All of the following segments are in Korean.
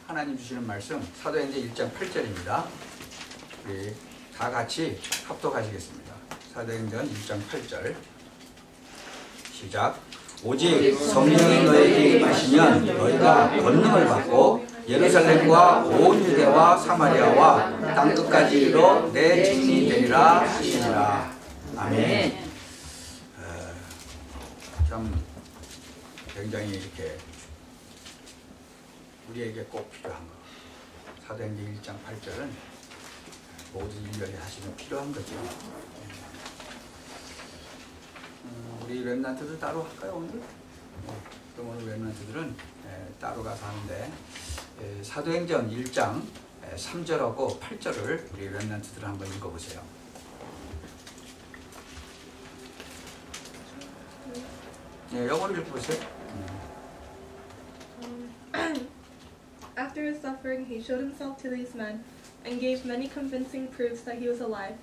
하나님 주시는 말씀 사도행전 1장 8절입니다. 우리 다 같이 합독하시겠습니다. 사도행전 1장 8절 시작. 오직 성령이 너희에게 임하시면 너희가 권능을 받고 예루살렘과 온 유대와 사마리아와 땅끝까지 이르러 내 증인이 되리라 하시니라. 아멘. 참 굉장히 이렇게 우리에게 꼭 필요한 거. 사도행전 1장 8절은 모든 인간이 사실은 필요한 거죠. 우리 렘넌트들 따로 할까요 오늘? 그럼 오늘 렘넌트들은 따로 가서 하는데 사도행전 1장 3절하고 8절을 우리 렘넌트들 한번 읽어보세요. 네, 영어로 읽어보세요. After his suffering, he showed himself to these men and gave many convincing proofs that he was alive.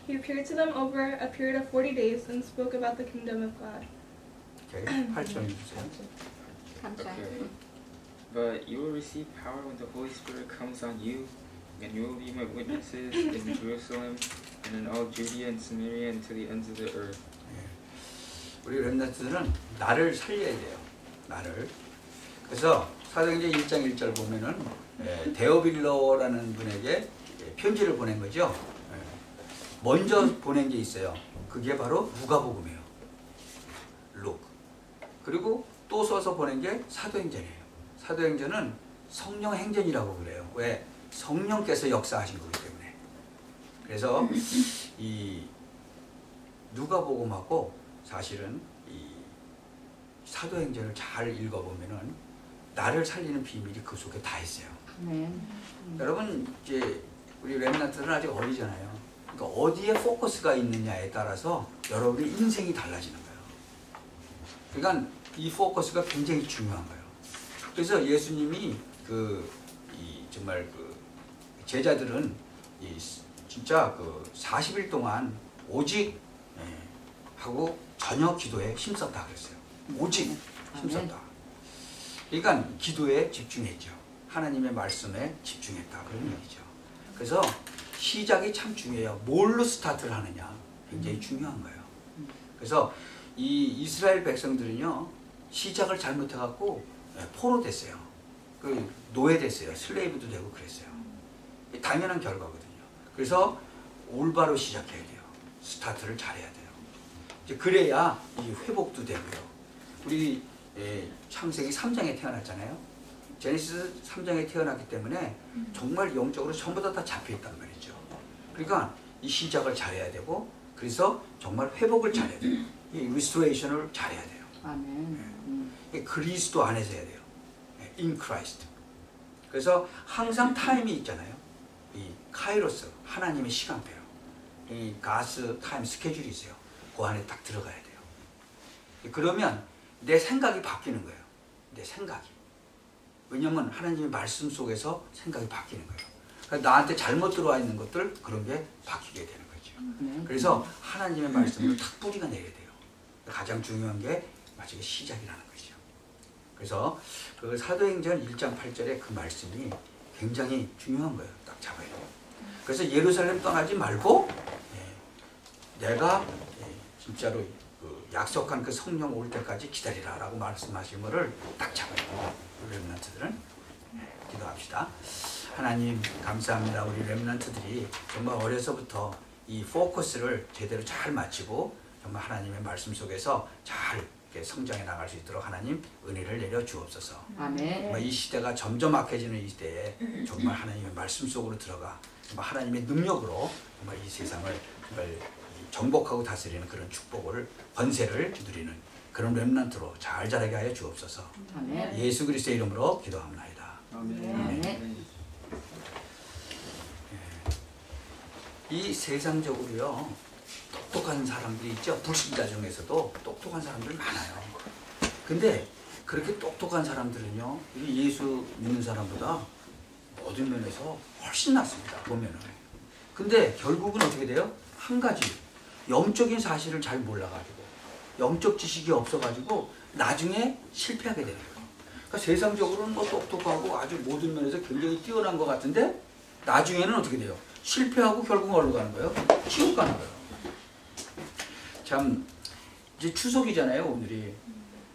He appeared to them over a period of 40 days and spoke about the kingdom of God. 오케이, 8절 읽으세요. Okay. But you will receive power when the Holy Spirit comes on you, and you will be my witnesses in Jerusalem and in all Judea and Samaria and to the ends of the earth. 우리 렘넌트들은 나를 살려야 돼요. 나를. 그래서 사도행전 1장 1절 보면은 데오빌로라는 분에게 편지를 보낸 거죠. 먼저 보낸 게 있어요. 그게 바로 누가복음이에요. 룩. 그리고 또 써서 보낸 게 사도행전이에요. 사도행전은 성령 행전이라고 그래요. 왜? 성령께서 역사하신 거기 때문에. 그래서 이 누가복음하고 사실은 이 사도행전을 잘 읽어보면은 나를 살리는 비밀이 그 속에 다 있어요. 여러분 이제 우리 렘넌트들은 아직 어리잖아요. 그러니까 어디에 포커스가 있느냐에 따라서 여러분의 인생이 달라지는 거예요. 그러니까 이 포커스가 굉장히 중요한 거예요. 그래서 예수님이 정말 제자들은 진짜 40일 동안 오직 하고 전혀 기도에 힘썼다 그랬어요. 오직 힘썼다. 그러니까 기도에 집중했죠. 하나님의 말씀에 집중했다 그런 얘기죠. 그래서 시작이 참 중요해요. 뭘로 스타트를 하느냐 굉장히 중요한 거예요. 그래서 이 이스라엘 백성들은요 시작을 잘못해갖고 포로됐어요. 노예됐어요. 슬레이브도 되고 그랬어요. 당연한 결과거든요. 그래서 올바로 시작해야 돼요. 스타트를 잘해야 돼요. 이제 그래야 이 회복도 되고요. 우리 창세기 3장에 태어났잖아요. 제네시스 3장에 태어났기 때문에 정말 영적으로 전부 다 잡혀있단 말이죠. 그러니까 이 시작을 잘해야 되고 그래서 정말 회복을 잘해야 돼요. 이 리스토레이션을 잘해야 돼요. 아멘. 그리스도 안에서 해야 돼요. In Christ. 그래서 항상 타임이 있잖아요. 이 카이로스, 하나님의 시간표요. 이 가스 타임 스케줄이 있어요. 그 안에 딱 들어가야 돼요. 그러면 내 생각이 바뀌는 거예요. 내 생각이. 왜냐면 하나님의 말씀 속에서 생각이 바뀌는 거예요. 그러니까 나한테 잘못 들어와 있는 것들 그런 게 바뀌게 되는 거죠. 그래서 하나님의 말씀을 탁 뿌리가 내야 돼요. 가장 중요한 게 마치 시작이라는 거죠. 그래서 그 사도행전 1장 8절의 그 말씀이 굉장히 중요한 거예요. 딱 잡아야 돼요. 그래서 예루살렘 떠나지 말고 내가 진짜로 약속한 그 성령 올 때까지 기다리라 라고 말씀하신 것을 딱 잡아야 돼요. 우리 렘넌트들은 기도합시다. 하나님 감사합니다. 우리 렘넌트들이 정말 어려서부터 이 포커스를 제대로 잘 맞추고 정말 하나님의 말씀 속에서 잘 성장해 나갈 수 있도록 하나님 은혜를 내려 주옵소서. 아멘. 이 시대가 점점 악해지는 이 시대에 정말 하나님의 말씀 속으로 들어가 정말 하나님의 능력으로 정말 이 세상을 정말 정복하고 다스리는 그런 축복을 권세를 누리는 그런 렘넌트로 잘 자라게 하여 주옵소서. 아멘. 예수 그리스도의 이름으로 기도합니다. 아멘. 이 세상적으로요 똑똑한 사람들이 있죠. 불신자 중에서도 똑똑한 사람들 많아요. 근데 그렇게 똑똑한 사람들은요 예수 믿는 사람보다 모든 면에서 훨씬 낫습니다. 보면은. 근데 결국은 어떻게 돼요? 한 가지 영적인 사실을 잘 몰라가지고 영적 지식이 없어가지고 나중에 실패하게 되는 거예요. 그러니까 세상적으로는 뭐 똑똑하고 아주 모든 면에서 굉장히 뛰어난 것 같은데 나중에는 어떻게 돼요? 실패하고 결국 어디로 가는 거예요? 지옥 가는 거예요. 참 이제 추석이잖아요, 오늘이.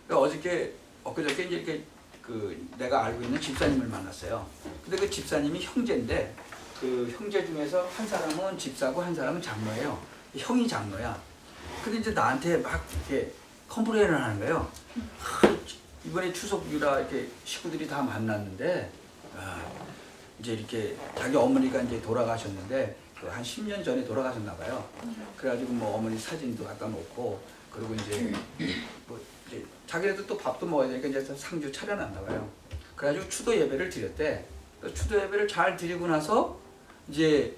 그러니까 엊그저께 이제 이렇게 내가 알고 있는 집사님을 만났어요. 근데 그 집사님이 형제인데 그 형제 중에서 한 사람은 집사고 한 사람은 장로예요. 형이 장로야. 근데 이제 나한테 막 이렇게 컴플레인을 하는 거예요. 이번에 추석이라 이렇게 식구들이 다 만났는데 이제 이렇게 자기 어머니가 이제 돌아가셨는데 한 10년 전에 돌아가셨나 봐요. 그래가지고 뭐 어머니 사진도 갖다 놓고 그리고 이제 뭐 이제 자기네도 또 밥도 먹어야 되니까 이제 상주 차려놨나 봐요. 그래가지고 추도 예배를 드렸대. 추도 예배를 잘 드리고 나서 이제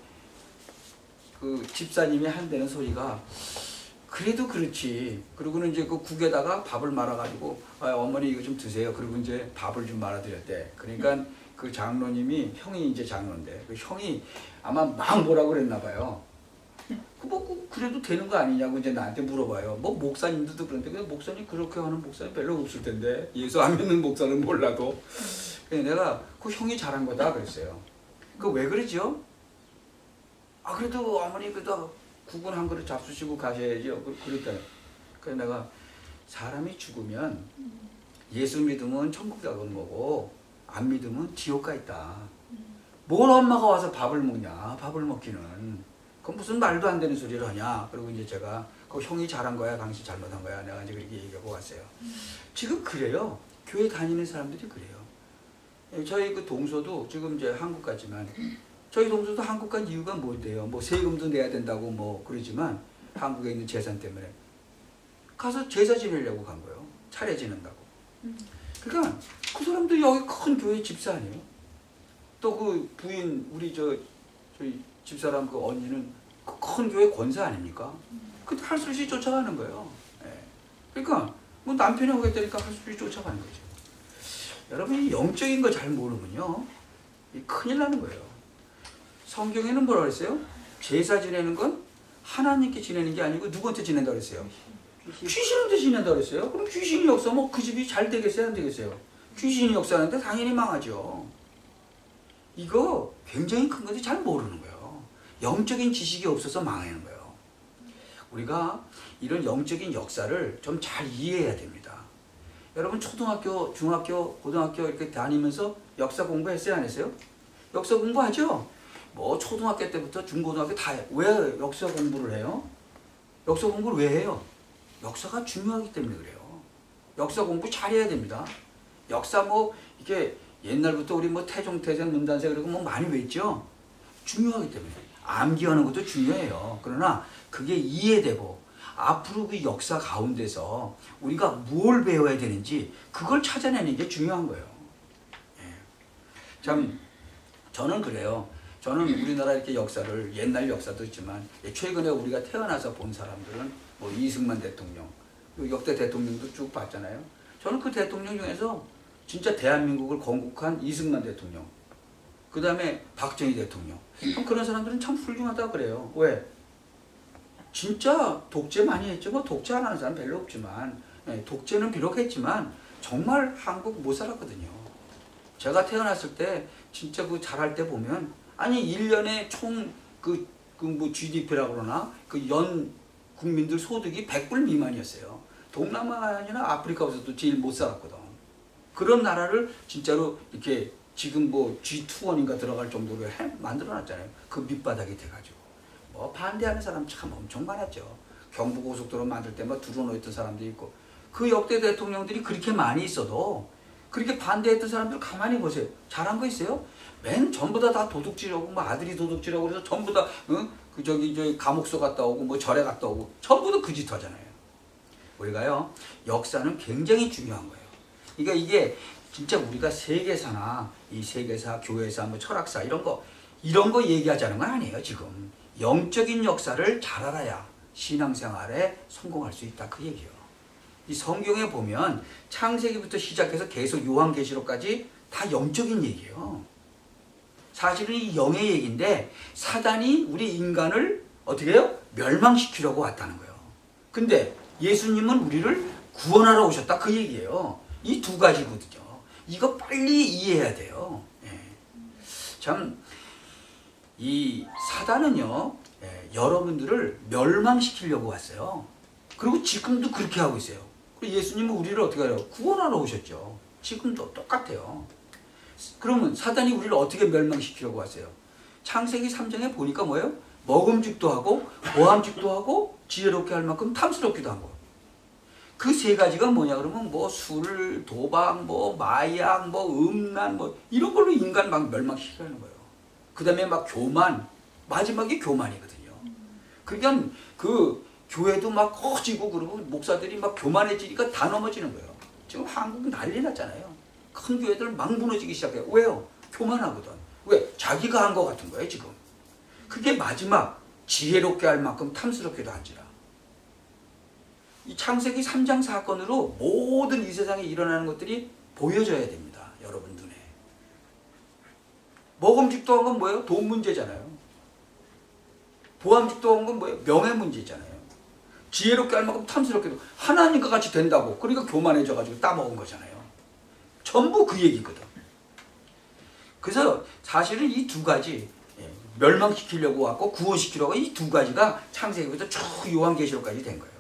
그 집사님이 한다는 소리가 그래도 그렇지. 그리고는 이제 그 국에다가 밥을 말아가지고 어머니 이거 좀 드세요. 그리고 이제 밥을 좀 말아드렸대. 그러니까 그 장로님이 형이 이제 장로인데 그 형이 아마 막 뭐라고 그랬나 봐요. 그래도 되는 거 아니냐고 이제 나한테 물어봐요. 뭐 목사님들도 그런데 그 목사님 그렇게 하는 목사님 별로 없을 텐데 예수 안 믿는 목사는 몰라도. 그래서 내가 그 형이 잘한 거다 그랬어요. 그 왜 그러죠? 그래도 어머니 그래도 국은 한 그릇 잡수시고 가셔야죠. 그랬다. 그래서 내가 사람이 죽으면 예수 믿으면 천국 가는 거고 안 믿으면 지옥 가 있다. 뭘 엄마가 와서 밥을 먹냐? 밥을 먹기는. 그건 무슨 말도 안 되는 소리를 하냐? 그리고 이제 제가 그 형이 잘한 거야, 당신 잘못한 거야. 내가 이제 그렇게 얘기하고 왔어요. 지금 그래요. 교회 다니는 사람들이 그래요. 저희 그 동서도 지금 이제 한국 갔지만 저희 동서도 한국 간 이유가 뭔데요? 뭐 세금도 내야 된다고 뭐 그러지만 한국에 있는 재산 때문에 가서 제사 지내려고 간 거예요. 차례 지낸다고. 그러니까 그 사람도 여기 큰 교회 집사 아니에요? 또 그 부인 우리 저희 집사람 그 언니는 그 큰 교회 권사 아닙니까? 근데 할 수 없이 쫓아가는 거예요. 그러니까 뭐 남편이 오겠다니까 할 수 없이 쫓아가는 거죠. 여러분 이 영적인 거 잘 모르면요 큰일 나는 거예요. 성경에는 뭐라 그랬어요? 제사 지내는 건 하나님께 지내는 게 아니고 누구한테 지낸다 그랬어요? 귀신한테 지낸다 그랬어요. 그럼 귀신이 역사하면 그 집이 잘 되겠어요? 안 되겠어요? 귀신이 역사하는데 당연히 망하죠. 이거 굉장히 큰 건데 잘 모르는 거예요. 영적인 지식이 없어서 망하는 거예요. 우리가 이런 영적인 역사를 좀 잘 이해해야 됩니다. 여러분 초등학교, 중학교, 고등학교 이렇게 다니면서 역사 공부했어요? 안 했어요? 역사 공부하죠? 뭐 초등학교 때부터 중고등학교 다 해요. 왜 역사 공부를 해요? 역사 공부를 왜 해요? 역사가 중요하기 때문에 그래요. 역사 공부 잘해야 됩니다. 역사 뭐 이게 옛날부터 우리 뭐 태종태세 문단세 그리고 뭐 많이 외웠죠? 중요하기 때문에. 암기하는 것도 중요해요. 그러나 그게 이해되고 앞으로 그 역사 가운데서 우리가 뭘 배워야 되는지 그걸 찾아내는 게 중요한 거예요. 참 저는 그래요. 저는 우리나라 이렇게 역사를 옛날 역사도 있지만 최근에 우리가 태어나서 본 사람들은 뭐 이승만 대통령, 역대 대통령도 쭉 봤잖아요. 저는 그 대통령 중에서 진짜 대한민국을 건국한 이승만 대통령, 그 다음에 박정희 대통령, 그런 사람들은 참 훌륭하다고 그래요. 왜? 진짜 독재 많이 했죠. 뭐 독재 안 하는 사람 별로 없지만 독재는 비록 했지만 정말 한국 못 살았거든요. 제가 태어났을 때 진짜 그 자랄 때 보면 아니 1년에 총 뭐 GDP라고 그러나 그 연 국민들 소득이 100불 미만이었어요. 동남아나 아프리카에서도 제일 못 살았거든. 그런 나라를 진짜로 이렇게 지금 뭐 G2원인가 들어갈 정도로 만들어놨잖아요. 그 밑바닥이 돼가지고. 뭐 반대하는 사람 참 엄청 많았죠. 경부고속도로 만들 때 막 들어놓였던 사람도 있고. 그 역대 대통령들이 그렇게 많이 있어도 그렇게 반대했던 사람들 가만히 보세요. 잘한 거 있어요? 맨 전부 다 도둑질하고 뭐 아들이 도둑질하고 그래서 전부 다 그 저기 감옥소 갔다 오고 뭐 절에 갔다 오고 전부 다 그 짓 하잖아요. 우리가요 역사는 굉장히 중요한 거예요. 그러니까 이게 진짜 우리가 세계사나 이 세계사, 교회사, 뭐 철학사 이런 거 얘기하자는 건 아니에요. 지금 영적인 역사를 잘 알아야 신앙생활에 성공할 수 있다 그 얘기예요. 이 성경에 보면 창세기부터 시작해서 계속 요한계시록까지 다 영적인 얘기예요. 사실은 이 영의 얘기인데 사단이 우리 인간을 어떻게 해요? 멸망시키려고 왔다는 거예요. 근데 예수님은 우리를 구원하러 오셨다 그 얘기예요. 이 두 가지거든요. 이거 빨리 이해해야 돼요. 예. 참, 이 사단은요, 예, 여러분들을 멸망시키려고 왔어요. 그리고 지금도 그렇게 하고 있어요. 그리고 예수님은 우리를 어떻게 하려고? 구원하러 오셨죠. 지금도 똑같아요. 그러면 사단이 우리를 어떻게 멸망시키려고 왔어요? 창세기 3장에 보니까 뭐예요? 먹음직도 하고 보암직도 하고 지혜롭게 할 만큼 탐스럽기도 하고. 그 세 가지가 뭐냐 그러면 뭐 술, 도박, 뭐 마약, 뭐 음란, 뭐 이런 걸로 인간 막 멸망시키려는 거예요. 그 다음에 막 교만, 마지막에 교만이거든요. 그러니까 그 교회도 막 커지고 그러고 목사들이 막 교만해지니까 다 넘어지는 거예요. 지금 한국 난리 났잖아요. 큰 교회들 막 무너지기 시작해요. 왜요? 교만하거든. 왜? 자기가 한 것 같은 거예요 지금. 그게 마지막 지혜롭게 할 만큼 탐스럽게도 한지라. 이 창세기 3장 사건으로 모든 이 세상에 일어나는 것들이 보여져야 됩니다. 여러분 눈에. 먹음직도 한 건 뭐예요? 돈 문제잖아요. 보암직도 한 건 뭐예요? 명예 문제잖아요. 지혜롭게 할 만큼 탐스럽게도 하나님과 같이 된다고. 그러니까 교만해져가지고 따먹은 거잖아요. 전부 그 얘기거든. 그래서 사실은 이 두 가지 멸망시키려고 왔고 구원시키려고 이 두 가지가 창세기부터 쭉 요한계시록까지 된 거예요.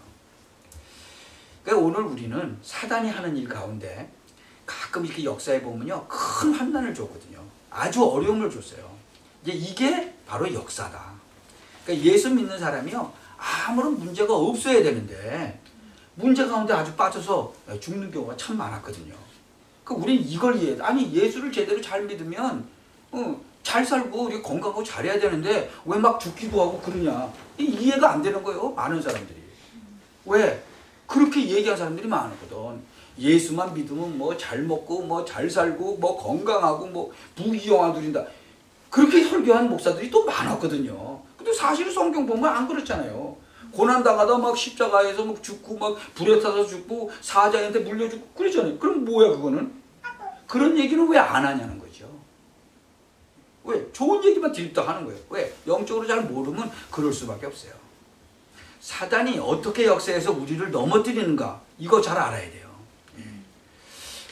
그러니까 오늘 우리는 사단이 하는 일 가운데 가끔 이렇게 역사에 보면요 큰 환난을 줬거든요. 아주 어려움을 줬어요. 이게 바로 역사다. 그러니까 예수 믿는 사람이요 아무런 문제가 없어야 되는데 문제 가운데 아주 빠져서 죽는 경우가 참 많았거든요. 그러니까 우리는 이걸 이해해. 아니 예수를 제대로 잘 믿으면 잘 살고 우리 건강하고 잘해야 되는데 왜 막 죽기도 하고 그러냐. 이해가 안 되는 거예요. 많은 사람들이. 왜? 그렇게 얘기한 사람들이 많거든. 예수만 믿으면 뭐 잘 먹고 뭐 잘 살고 뭐 건강하고 뭐 부귀영화 누린다. 그렇게 설교한 목사들이 또 많았거든요. 근데 사실 성경 보면 안 그렇잖아요. 고난당하다 막 십자가에서 막 죽고 막 불에 타서 죽고 사자한테 물려 죽고 그러잖아요. 그럼 뭐야 그거는? 그런 얘기는 왜 안 하냐는 거죠. 왜? 좋은 얘기만 드립다 하는 거예요. 왜? 영적으로 잘 모르면 그럴 수밖에 없어요. 사단이 어떻게 역사에서 우리를 넘어뜨리는가 이거 잘 알아야 돼요.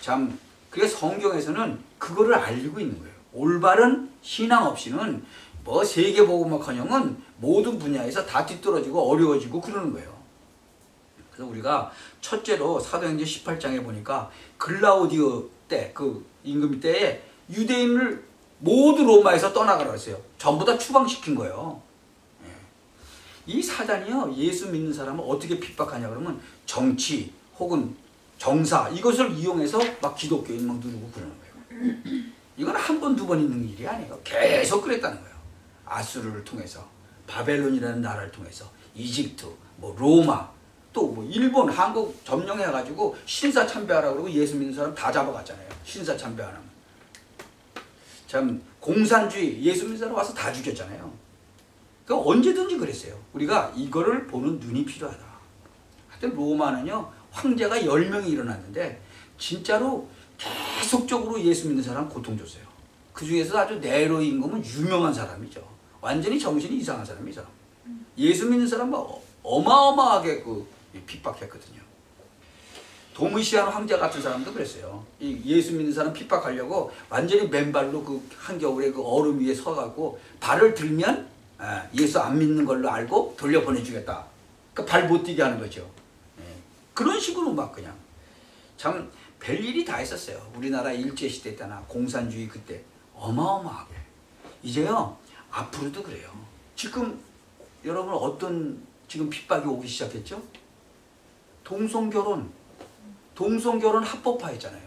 참 그래서 성경에서는 그거를 알리고 있는 거예요. 올바른 신앙 없이는 뭐 세계복음화커녕은 모든 분야에서 다 뒤떨어지고 어려워지고 그러는 거예요. 그래서 우리가 첫째로 사도행전 18장에 보니까 글라우디오 때 그 임금 때에 유대인을 모두 로마에서 떠나가라고 했어요. 전부 다 추방시킨 거예요. 이 사단이요 예수 믿는 사람을 어떻게 핍박하냐 그러면 정치 혹은 정사 이것을 이용해서 막 기독교인 막 누르고 그러는 거예요. 이건 한 번 두 번 있는 일이 아니에요. 계속 그랬다는 거예요. 아수르를 통해서 바벨론이라는 나라를 통해서 이집트 뭐 로마 또 뭐 일본 한국 점령해가지고 신사 참배하라고 그러고 예수 믿는 사람 다 잡아갔잖아요. 신사 참배 안 하면. 참 공산주의 예수 믿는 사람 와서 다 죽였잖아요. 그러니까 언제든지 그랬어요. 우리가 이거를 보는 눈이 필요하다. 하여튼 로마는요 황제가 10명이 일어났는데 진짜로 계속적으로 예수 믿는 사람 고통 줬어요. 그 중에서 아주 네로 임금은 유명한 사람이죠. 완전히 정신이 이상한 사람이죠. 예수 믿는 사람은 어마어마하게 핍박했거든요. 도미시안 황제 같은 사람도 그랬어요. 이 예수 믿는 사람 핍박하려고 완전히 맨발로 그 한겨울에 그 얼음 위에 서가지고 발을 들면 예수 안 믿는 걸로 알고 돌려보내주겠다. 그러니까 발 못 뛰게 하는 거죠. 그런 식으로 막 그냥 참 별일이 다 있었어요. 우리나라 일제시대 때나 공산주의 그때 어마어마하게. 이제요 앞으로도 그래요. 지금 여러분 어떤 지금 핍박이 오기 시작했죠? 동성결혼 합법화했잖아요.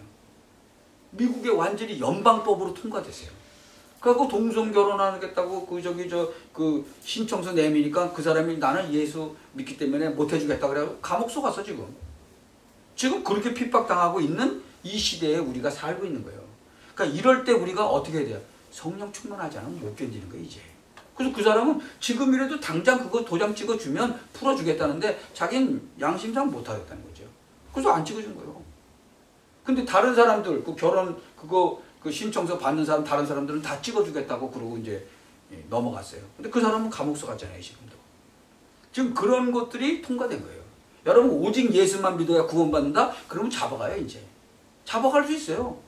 미국에 완전히 연방법으로 통과됐어요. 그래갖고 동성결혼하겠다고 그 신청서 내미니까 그 사람이 나는 예수 믿기 때문에 못 해주겠다 그래갖고 감옥 속았어 지금 그렇게 핍박당하고 있는 이 시대에 우리가 살고 있는 거예요. 그러니까 이럴 때 우리가 어떻게 해야 돼요? 성령 충만하지 않으면 못 견디는 거예요 이제. 그래서 그 사람은 지금이라도 당장 그거 도장 찍어주면 풀어주겠다는데 자기는 양심상 못하겠다는 거죠. 그래서 안 찍어준 거예요. 근데 다른 사람들 그 결혼 그 신청서 받는 사람 다른 사람들은 다 찍어주겠다고 그러고 이제 넘어갔어요. 근데 그 사람은 감옥서 갔잖아요 지금도. 지금 그런 것들이 통과된 거예요. 여러분 오직 예수만 믿어야 구원받는다? 그러면 잡아가요 이제. 잡아갈 수 있어요.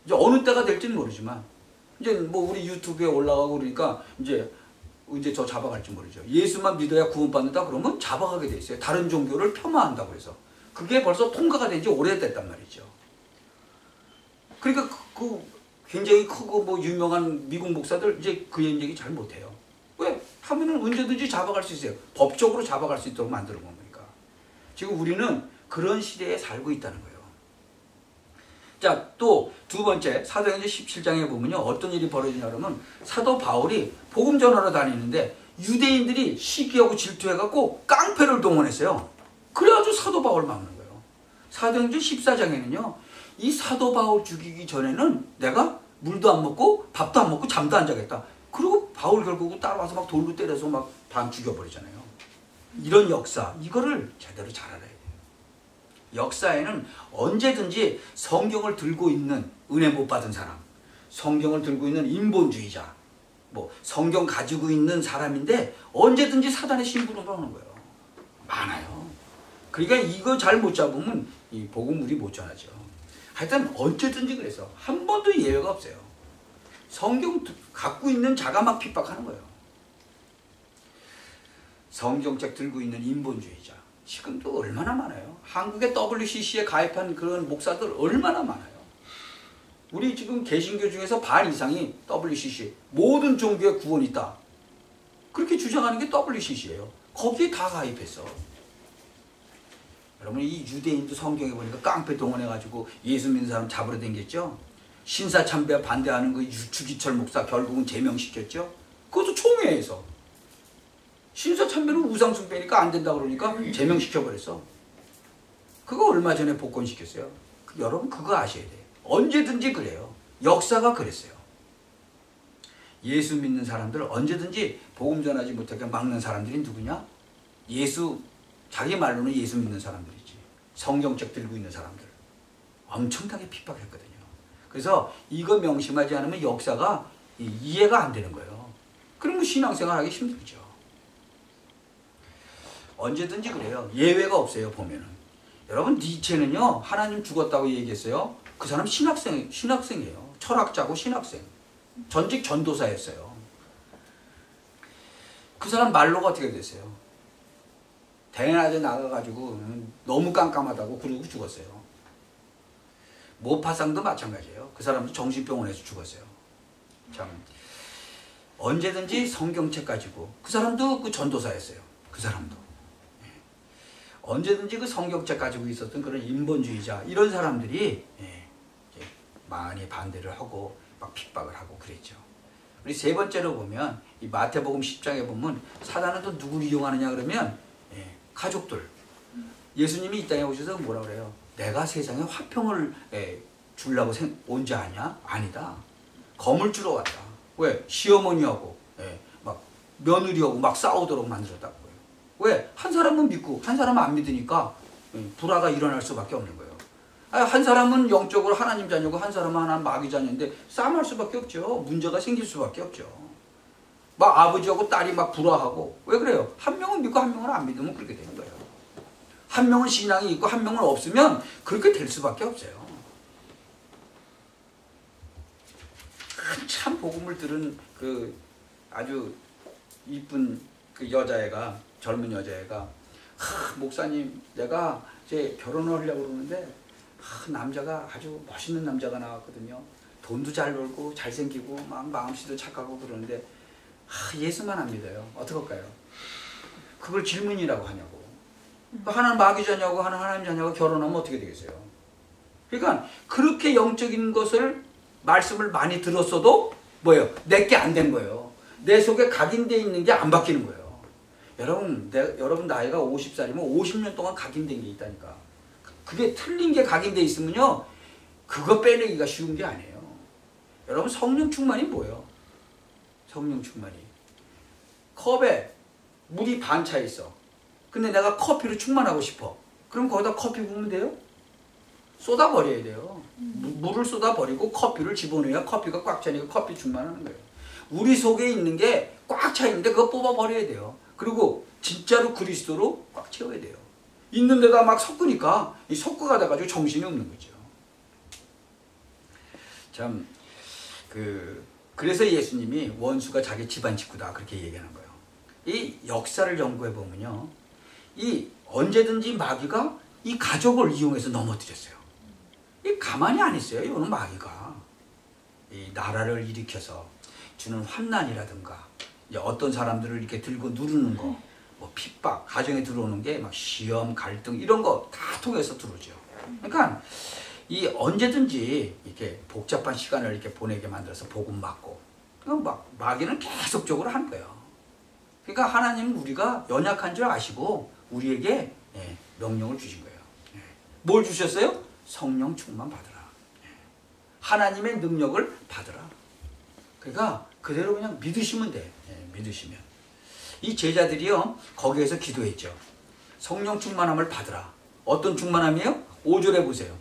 이제 어느 때가 될지는 모르지만 이제 뭐 우리 유튜브에 올라가고 그러니까 이제 저 잡아갈지 모르죠. 예수만 믿어야 구원받는다 그러면 잡아가게 돼 있어요. 다른 종교를 폄하한다고 해서. 그게 벌써 통과가 된 지 오래됐단 말이죠. 그러니까 그 굉장히 크고 뭐 유명한 미국 목사들 이제 그 얘기 잘 못해요. 왜? 하면은 언제든지 잡아갈 수 있어요. 법적으로 잡아갈 수 있도록 만드는 겁니까? 지금 우리는 그런 시대에 살고 있다는 거예요. 자, 또 두 번째 사도행전 17장에 보면요. 어떤 일이 벌어지냐 그러면 사도 바울이 복음 전하러 다니는데 유대인들이 시기하고 질투해갖고 깡패를 동원했어요. 그래가지고 사도 바울 막는 거예요. 사도행전 14장에는요. 이 사도 바울 죽이기 전에는 내가 물도 안 먹고 밥도 안 먹고 잠도 안 자겠다. 그리고 바울 결국 따라와서 막 돌로 때려서 막 반 죽여버리잖아요. 이런 역사, 이거를 제대로 잘 알아야 돼요. 역사에는 언제든지 성경을 들고 있는 은혜 못 받은 사람, 성경을 들고 있는 인본주의자, 뭐 성경 가지고 있는 사람인데 언제든지 사단의 심부름을 하는 거예요. 많아요. 그러니까 이거 잘 못 잡으면 이 복음 우리 못 전하죠. 하여튼 언제든지 그래서 한 번도 예외가 없어요. 성경 갖고 있는 자가 막 핍박하는 거예요. 성경책 들고 있는 인본주의자 지금도 얼마나 많아요. 한국의 WCC에 가입한 그런 목사들 얼마나 많아요. 우리 지금 개신교 중에서 반 이상이 WCC, 모든 종교에 구원이 있다. 그렇게 주장하는 게 WCC예요. 거기에 다 가입했어. 여러분 이 유대인도 성경에 보니까 깡패 동원해가지고 예수 믿는 사람 잡으러 댕겼죠. 신사참배 반대하는 그 주기철 목사 결국은 제명시켰죠. 그것도 총회에서. 신사참배는 우상숭배니까 안 된다 그러니까 제명시켜버렸어. 그거 얼마 전에 복권시켰어요. 여러분 그거 아셔야 돼요. 언제든지 그래요. 역사가 그랬어요. 예수 믿는 사람들 언제든지 복음 전하지 못하게 막는 사람들이 누구냐? 자기 말로는 예수 믿는 사람들이지. 성경책 들고 있는 사람들. 엄청나게 핍박했거든요. 그래서 이거 명심하지 않으면 역사가 이해가 안 되는 거예요. 그러면 신앙생활 하기 힘들죠. 언제든지 그래요. 예외가 없어요. 보면은. 여러분 니체는요. 하나님 죽었다고 얘기했어요. 그 사람 신학생이에요. 철학자고 신학생. 전직 전도사였어요. 그 사람 말로가 어떻게 됐어요? 대낮에 나가가지고 너무 깜깜하다고 그러고 죽었어요. 모파상도 마찬가지예요. 그 사람도 정신병원에서 죽었어요. 참 언제든지 성경책 가지고 그 사람도 그 전도사였어요. 그 사람도 언제든지 그 성경책 가지고 있었던 그런 인본주의자 이런 사람들이 많이 반대를 하고 막 핍박을 하고 그랬죠. 우리 세 번째로 보면 이 마태복음 10장에 보면 사단은 또 누구를 이용하느냐 그러면 가족들. 예수님이 이 땅에 오셔서 뭐라 그래요? 내가 세상에 화평을 주려고 온 자 아니야? 아니다. 검을 주러 왔다. 왜? 시어머니하고 막 며느리하고 막 싸우도록 만들었다고요. 왜? 한 사람은 믿고 한 사람은 안 믿으니까 불화가 일어날 수밖에 없는 거예요. 한 사람은 영적으로 하나님 자녀고 한 사람은 하나님 마귀 자녀인데 싸움할 수밖에 없죠. 문제가 생길 수밖에 없죠. 막 아버지하고 딸이 막 불화하고. 왜 그래요? 한 명은 믿고 한 명은 안 믿으면 그렇게 되는 거예요. 한 명은 신앙이 있고 한 명은 없으면 그렇게 될 수밖에 없어요. 한참 복음을 들은 그 아주 이쁜 그 여자애가, 젊은 여자애가, 목사님 내가 이제 결혼을 하려고 그러는데 남자가 아주 멋있는 남자가 나왔거든요. 돈도 잘 벌고 잘생기고 막 마음씨도 착하고 그러는데 예수만 안 믿어요. 어떡할까요? 그걸 질문이라고 하냐고. 하나는 마귀 자녀고 하나는 하나님 자녀가 결혼하면 어떻게 되겠어요? 그러니까 그렇게 영적인 것을 말씀을 많이 들었어도 뭐예요? 내게 안 된 거예요. 내 속에 각인되어 있는 게 안 바뀌는 거예요. 여러분 나이가 50살이면 50년 동안 각인된 게 있다니까. 그게 틀린 게 각인되어 있으면요. 그거 빼내기가 쉬운 게 아니에요. 여러분 성령 충만이 뭐예요? 성령 충만이. 컵에 물이 반 차 있어. 근데 내가 커피로 충만하고 싶어. 그럼 거기다 커피 부으면 돼요? 쏟아버려야 돼요. 물을 쏟아버리고 커피를 집어넣어야 커피가 꽉 차니까 커피 충만하는 거예요. 우리 속에 있는 게 꽉 차 있는데 그거 뽑아버려야 돼요. 그리고 진짜로 그리스도로 꽉 채워야 돼요. 있는 데다 막 섞으니까 이 섞어가 돼가지고 정신이 없는 거죠. 참 그래서 예수님이 원수가 자기 집안 식구다 그렇게 얘기하는 거예요. 이 역사를 연구해 보면요, 이 언제든지 마귀가 이 가족을 이용해서 넘어뜨렸어요. 이 가만히 안 있어요. 이거는 마귀가 이 나라를 일으켜서 주는 환난이라든가, 이제 어떤 사람들을 이렇게 들고 누르는 거, 뭐 핍박, 가정에 들어오는 게 막 시험, 갈등 이런 거 다 통해서 들어오죠. 그러니까 이 언제든지 이렇게 복잡한 시간을 이렇게 보내게 만들어서 복음 맞고, 막 마귀는 계속적으로 한 거예요. 그러니까 하나님은 우리가 연약한 줄 아시고 우리에게 명령을 주신 거예요. 뭘 주셨어요? 성령 충만 받으라. 하나님의 능력을 받으라. 그러니까 그대로 그냥 믿으시면 돼. 믿으시면. 이 제자들이요, 거기에서 기도했죠. 성령 충만함을 받으라. 어떤 충만함이에요? 5절에 보세요.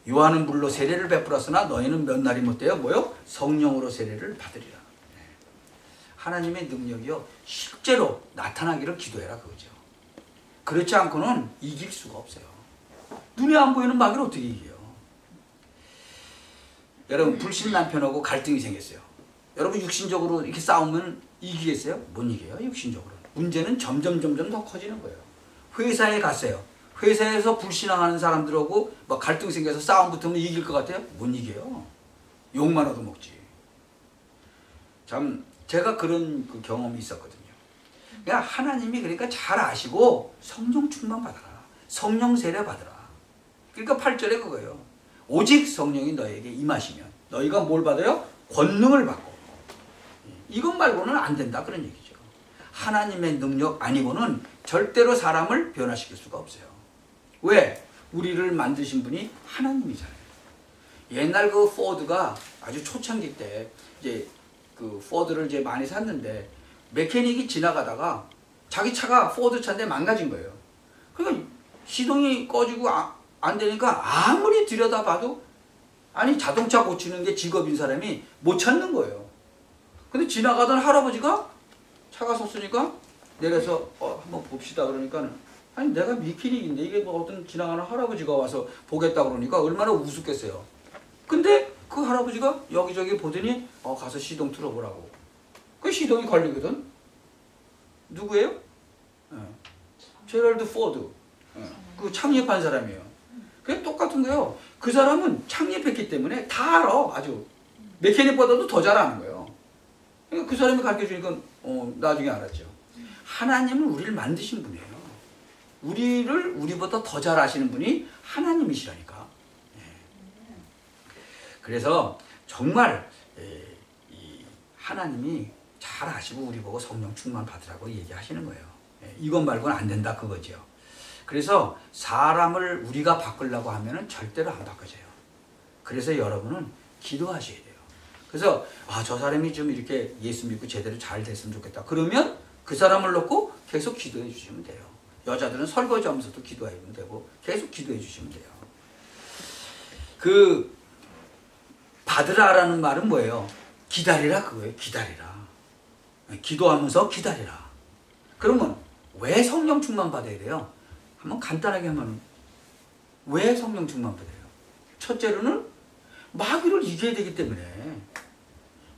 요한은 물로 세례를 베풀었으나 너희는 몇 날이 못돼요? 뭐요? 성령으로 세례를 받으리라. 하나님의 능력이요, 실제로 나타나기를 기도해라 그거죠. 그렇지 않고는 이길 수가 없어요. 눈에 안 보이는 마귀를 어떻게 이겨요? 여러분, 불신 남편하고 갈등이 생겼어요. 여러분, 육신적으로 이렇게 싸우면 이기겠어요? 못 이겨요, 육신적으로. 문제는 점점 더 커지는 거예요. 회사에 갔어요. 회사에서 불신앙하는 사람들하고 막 갈등 생겨서 싸움 붙으면 이길 것 같아요? 못 이겨요. 욕만 얻어먹지. 참, 제가 그런 그 경험이 있었거든요. 그러니까 하나님이 그러니까 잘 아시고 성령 충만 받아라. 성령 세례 받아라. 그러니까 8절에 그거예요. 오직 성령이 너에게 임하시면 너희가 뭘 받아요? 권능을 받고. 이것 말고는 안 된다 그런 얘기죠. 하나님의 능력 아니고는 절대로 사람을 변화시킬 수가 없어요. 왜? 우리를 만드신 분이 하나님이잖아요. 옛날 그 포드가 아주 초창기 때 이제 그 포드를 이제 많이 샀는데 메케닉이 지나가다가 자기 차가 포드 차인데 망가진 거예요. 그러니까 시동이 꺼지고 안 되니까 아무리 들여다봐도 아니 자동차 고치는 게 직업인 사람이 못 찾는 거예요. 근데 지나가던 할아버지가 차가 섰으니까 내려서 한번 봅시다 그러니까는 아니 내가 메케닉인데 이게 뭐 어떤 지나가는 할아버지가 와서 보겠다 그러니까 얼마나 우습겠어요. 근데 그 할아버지가 여기저기 보더니 가서 시동 틀어보라고. 그 시동이 걸리거든. 누구예요? 제럴드 포드. 그 창립한 사람이에요. 그게 똑같은 거예요. 그 사람은 창립했기 때문에 다 알아. 아주 메케닉보다도 더 잘 아는 거예요. 그러니까 그 사람이 가르쳐주니까 나중에 알았죠. 하나님은 우리를 만드신 분이에요. 우리를 우리보다 더 잘 아시는 분이 하나님이시라니까. 그래서 정말 이 하나님이 잘 아시고 우리 보고 성령 충만 받으라고 얘기하시는 거예요. 이것 말고는 안 된다 그거죠. 그래서 사람을 우리가 바꾸려고 하면은 절대로 안 바꿔져요. 그래서 여러분은 기도하셔야 돼요. 그래서 저 사람이 좀 이렇게 예수 믿고 제대로 잘 됐으면 좋겠다. 그러면 그 사람을 놓고 계속 기도해 주시면 돼요. 여자들은 설거지 하면서도 기도하면 되고 계속 기도해 주시면 돼요. 그 받으라라는 말은 뭐예요? 기다리라 그거예요. 기다리라. 기도하면서 기다리라. 그러면 왜 성령 충만 받아야 돼요? 한번 간단하게 하면 왜 성령 충만 받아요? 첫째로는 마귀를 이겨야 되기 때문에.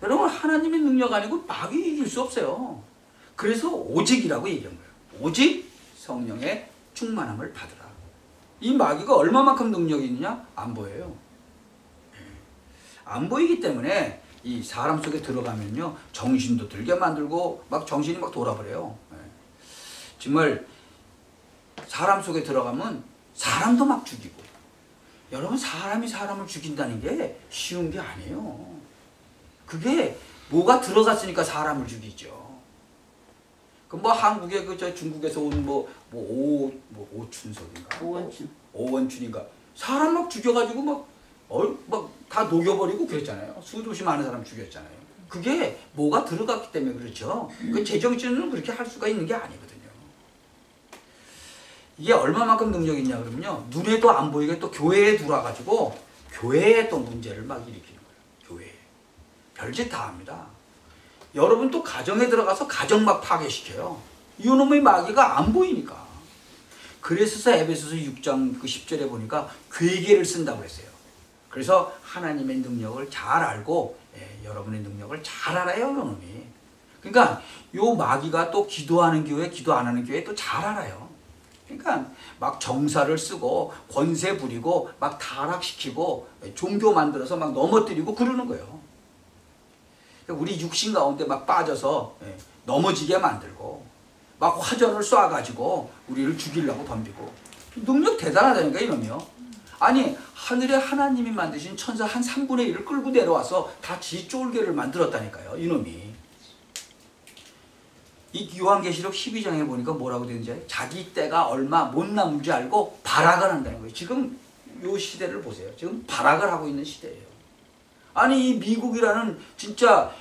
여러분, 하나님의 능력 아니고 마귀 이길 수 없어요. 그래서 오직이라고 얘기한 거예요. 오직 성령의 충만함을 받으라. 이 마귀가 얼마만큼 능력이 있느냐? 안 보여요. 안 보이기 때문에 이 사람 속에 들어가면요, 정신도 들게 만들고 막 정신이 막 돌아버려요. 정말 사람 속에 들어가면 사람도 막 죽이고. 여러분, 사람이 사람을 죽인다는 게 쉬운 게 아니에요. 그게 뭐가 들어갔으니까 사람을 죽이죠. 그 뭐 한국에 저 중국에서 온 오춘석인가? 오원춘인가? 사람 막 죽여가지고 막 다 녹여버리고 그랬잖아요. 수도시 많은 사람 죽였잖아요. 그게 뭐가 들어갔기 때문에 그렇죠. 그 제정신은 그렇게 할 수가 있는 게 아니거든요. 이게 얼마만큼 능력이 있냐 그러면요, 눈에도 안 보이게 또 교회에 들어와가지고 교회에 또 문제를 막 일으키는 거예요. 교회에 별짓 다 합니다. 여러분 또 가정에 들어가서 가정 막 파괴시켜요. 이놈의 마귀가 안 보이니까. 그래서 에베소서 6장 그 10절에 보니까 괴계를 쓴다고 그랬어요. 그래서 하나님의 능력을 잘 알고 여러분의 능력을 잘 알아요, 여러분이. 그러니까 요 마귀가 또 기도하는 교회, 기도 안 하는 교회 또 잘 알아요. 그러니까 막 정사를 쓰고 권세 부리고 막 타락시키고 종교 만들어서 막 넘어뜨리고 그러는 거예요. 우리 육신 가운데 막 빠져서 넘어지게 만들고 막 화전을 쏴가지고 우리를 죽이려고 덤비고 능력 대단하다니까 이놈이요. 아니 하늘에 하나님이 만드신 천사 한 3분의 1을 끌고 내려와서 다 지 쫄개를 만들었다니까요 이놈이. 이 요한계시록 12장에 보니까 뭐라고 되는지 자기 때가 얼마 못 남은 줄 알고 발악을 한다는 거예요. 지금 요 시대를 보세요. 지금 발악을 하고 있는 시대예요. 아니 이 미국이라는 진짜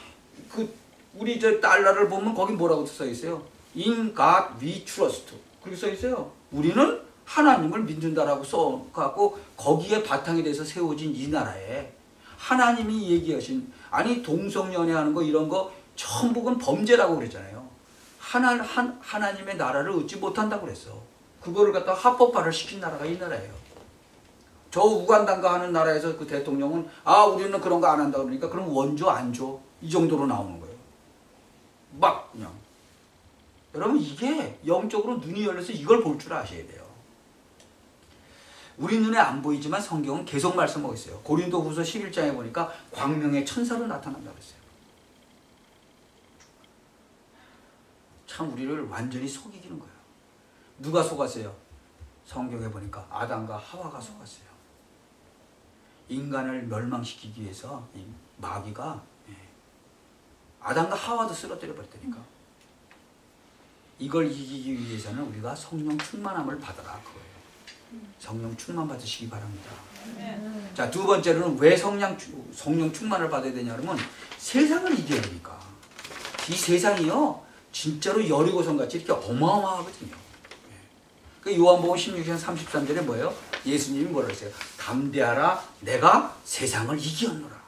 그 우리 저 달러를 보면 거기 뭐라고 써 있어요? In God we trust. 그렇게 써 있어요. 우리는 하나님을 믿는다라고 써갖고 거기에 바탕이 돼서 세워진 이 나라에 하나님이 얘기하신 아니 동성연애하는 거 이런 거 전부 범죄라고 그랬잖아요. 하나님의 나라를 얻지 못한다고 그랬어. 그거를 갖다 합법화를 시킨 나라가 이 나라예요. 저 우간다인가 하는 나라에서 그 대통령은 아 우리는 그런 거 안 한다 그러니까 그럼 원조 안 줘. 이 정도로 나오는 거예요. 막 그냥. 여러분 이게 영적으로 눈이 열려서 이걸 볼 줄 아셔야 돼요. 우리 눈에 안 보이지만 성경은 계속 말씀하고 있어요. 고린도후서 11장에 보니까 광명의 천사로 나타난다고 했어요. 참 우리를 완전히 속이기는 거예요. 누가 속았어요? 성경에 보니까 아담과 하와가 속았어요. 인간을 멸망시키기 위해서 이 마귀가 아담과 하와도 쓰러뜨려 버렸다니까. 이걸 이기기 위해서는 우리가 성령 충만함을 받아라 그거예요. 성령 충만 받으시기 바랍니다. 자, 두 번째로는 왜 성령 충만을 받아야 되냐 그러면 세상을 이겨야 되니까. 이 세상이요 진짜로 여리고성 같이 이렇게 어마어마하거든요. 그 요한복음 16장 33절에 뭐예요? 예수님이 뭐라 했어요? 담대하라 내가 세상을 이기었노라.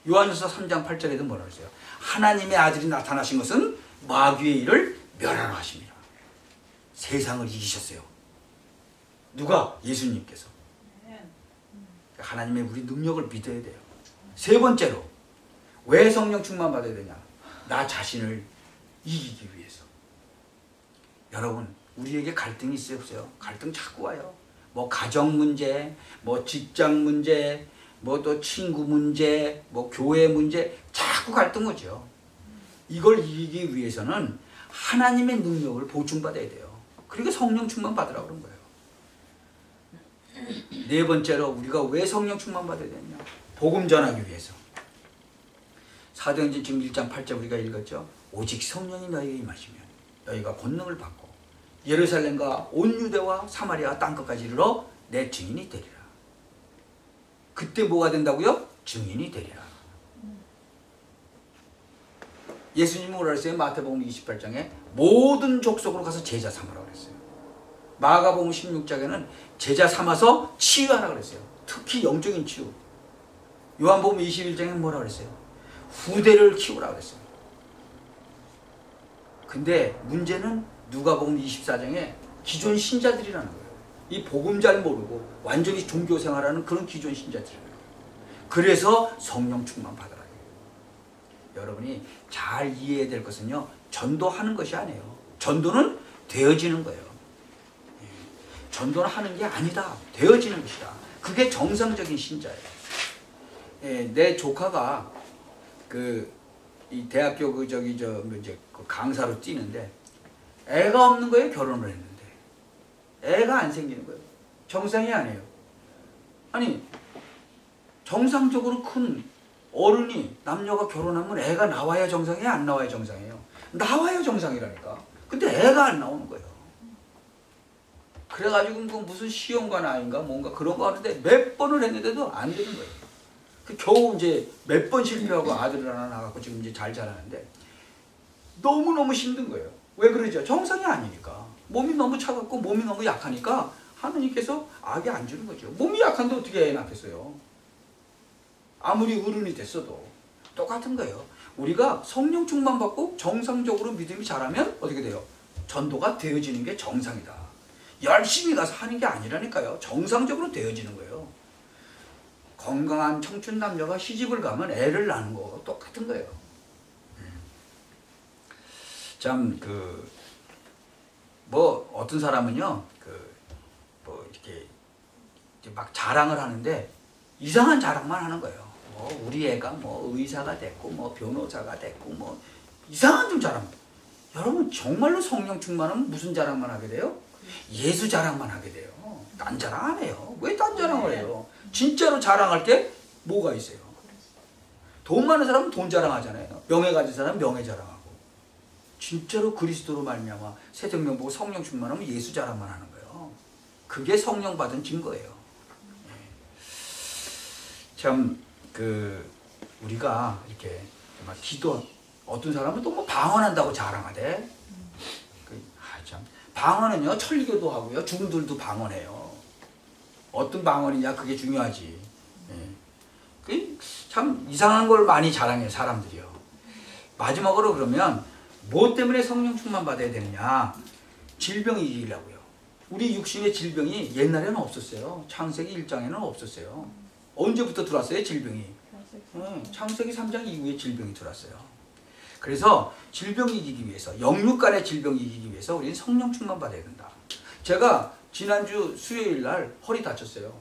요한일서 3장 8절에도 뭐라 했어요? 하나님의 아들이 나타나신 것은 마귀의 일을 멸하라 하십니다. 세상을 이기셨어요. 누가? 예수님께서. 하나님의 우리 능력을 믿어야 돼요. 세 번째로 왜 성령 충만 받아야 되냐? 나 자신을 이기기 위해서. 여러분 우리에게 갈등이 있어요 없어요? 갈등 자꾸 와요. 뭐 가정 문제, 뭐 직장 문제, 뭐 또 친구 문제, 뭐 교회 문제 자꾸 갈등 오죠. 이걸 이기기 위해서는 하나님의 능력을 보충받아야 돼요. 그러니까 성령 충만 받으라고 그런 거예요. 네 번째로 우리가 왜 성령 충만 받아야 되냐? 복음 전하기 위해서. 사도행전 지금 1장 8절 우리가 읽었죠. 오직 성령이 너희에게 임하시면 너희가 권능을 받고 예루살렘과 온 유대와 사마리아 땅끝까지 이르러 내 증인이 되리라. 그때 뭐가 된다고요? 증인이 되리라. 예수님이 뭐라 그랬어요? 마태복음 28장에 모든 족속으로 가서 제자 삼으라고 그랬어요. 마가복음 16장에는 제자 삼아서 치유하라고 그랬어요. 특히 영적인 치유. 요한복음 21장에 뭐라 그랬어요? 후대를 키우라고 그랬어요. 근데 문제는 누가복음 24장에 기존 신자들이라는 거예요. 이 복음 잘 모르고 완전히 종교 생활하는 그런 기존 신자들이라는 거예요. 그래서 성령 충만 받아라. 여러분이 잘 이해해야 될 것은요. 전도하는 것이 아니에요. 전도는 되어지는 거예요. 전도는 하는 게 아니다. 되어지는 것이다. 그게 정상적인 신자예요. 내 조카가 이 대학교 이제 강사로 뛰는데 애가 없는 거예요. 결혼을 했는데 애가 안 생기는 거예요. 정상이 아니에요. 아니 정상적으로 큰 어른이 남녀가 결혼하면 애가 나와야 정상이에요? 안 나와야 정상이에요? 나와야 정상이라니까. 근데 애가 안 나오는 거예요. 그래가지고 무슨 시험관 아닌가 뭔가 그런 거 하는데 몇 번을 했는데도 안 되는 거예요. 겨우 이제 몇 번 실패하고 아들을 하나 낳아갖고 지금 이제 잘 자라는데 너무너무 힘든 거예요. 왜 그러죠? 정상이 아니니까. 몸이 너무 차갑고 몸이 너무 약하니까 하느님께서 악이 안 주는 거죠. 몸이 약한데 어떻게 애 낳겠어요? 아무리 어른이 됐어도 똑같은 거예요. 우리가 성령 충만 받고 정상적으로 믿음이 자라면 어떻게 돼요? 전도가 되어지는 게 정상이다. 열심히 가서 하는 게 아니라니까요. 정상적으로 되어지는 거예요. 건강한 청춘 남녀가 시집을 가면 애를 낳는 거 똑같은 거예요. 참 뭐 어떤 사람은요 뭐 이렇게 막 자랑을 하는데 이상한 자랑만 하는 거예요. 뭐 우리 애가 뭐 의사가 됐고 뭐 변호사가 됐고 뭐 이상한 좀 자랑. 여러분 정말로 성령 충만하면 무슨 자랑만 하게 돼요? 예수 자랑만 하게 돼요. 딴 자랑 안 해요. 왜 딴 자랑을 해요? 진짜로 자랑할 게 뭐가 있어요? 돈 많은 사람은 돈 자랑하잖아요. 명예 가진 사람은 명예 자랑하고. 진짜로 그리스도로 말미암아 새 생명 보고 성령 충만하면 예수 자랑만 하는 거예요. 그게 성령 받은 증거예요. 참 우리가 이렇게 막 기도 어떤 사람은 또 뭐 방언한다고 자랑하대. 참 방언은요 천리교도 하고요 중들도 방언해요. 어떤 방언이냐 그게 중요하지. 참 이상한 걸 많이 자랑해요 사람들이요. 마지막으로 그러면 뭐 때문에 성령 충만 받아야 되느냐? 질병이 이기려고요. 우리 육신의 질병이 옛날에는 없었어요. 창세기 1장에는 없었어요. 언제부터 들어왔어요 질병이? 창세기 3장 이후에 질병이 들어왔어요. 그래서 질병이 이기기 위해서 영육 간의 질병이 이기기 위해서 우리는 성령 충만 받아야 된다. 제가 지난주 수요일 날 허리 다쳤어요.